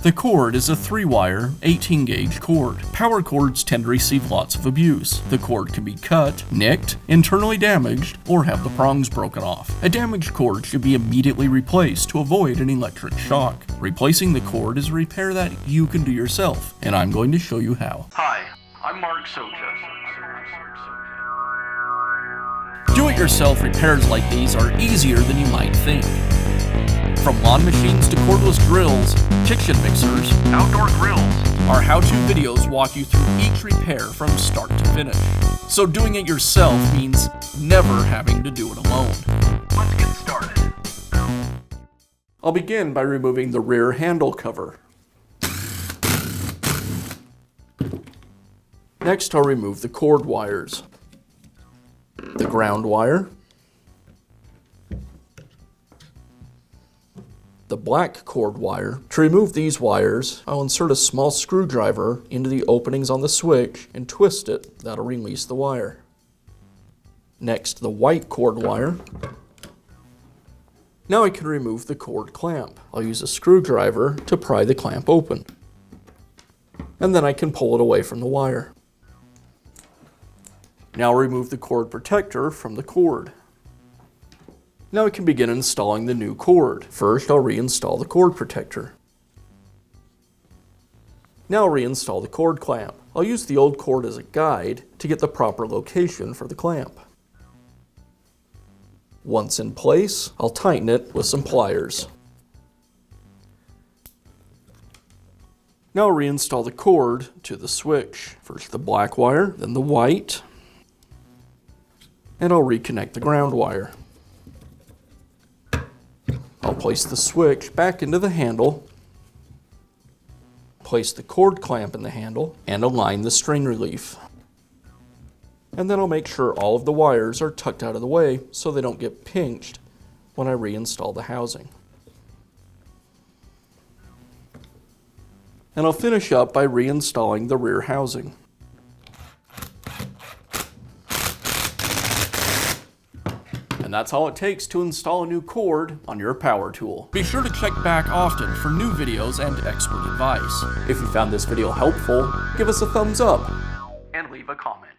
The cord is a 3-wire, 18-gauge cord. Power cords tend to receive lots of abuse. The cord can be cut, nicked, internally damaged, or have the prongs broken off. A damaged cord should be immediately replaced to avoid an electric shock. Replacing the cord is a repair that you can do yourself, and I'm going to show you how. Hi, I'm Mark Socha. Do-it-yourself repairs like these are easier than you might think. From lawn machines to cordless drills, kitchen mixers, Outdoor grills. our how-to videos walk you through each repair from start to finish. So doing it yourself means never having to do it alone. Let's get started. I'll begin by removing the rear handle cover. Next, I'll remove the cord wires, the ground wire, the black cord wire. To remove these wires, I'll insert a small screwdriver into the openings on the switch and twist it. That'll release the wire. Next, the white cord wire. Now I can remove the cord clamp. I'll use a screwdriver to pry the clamp open. And then I can pull it away from the wire. Now I'll remove the cord protector from the cord. Now I can begin installing the new cord. First, I'll reinstall the cord protector. Now I'll reinstall the cord clamp. I'll use the old cord as a guide to get the proper location for the clamp. Once in place, I'll tighten it with some pliers. Now I'll reinstall the cord to the switch. First the black wire, then the white, and I'll reconnect the ground wire. I'll place the switch back into the handle, place the cord clamp in the handle, and align the string relief. And then I'll make sure all of the wires are tucked out of the way so they don't get pinched when I reinstall the housing. And I'll finish up by reinstalling the rear housing. And that's all it takes to install a new cord on your power tool. Be sure to check back often for new videos and expert advice. If you found this video helpful, give us a thumbs up And leave a comment.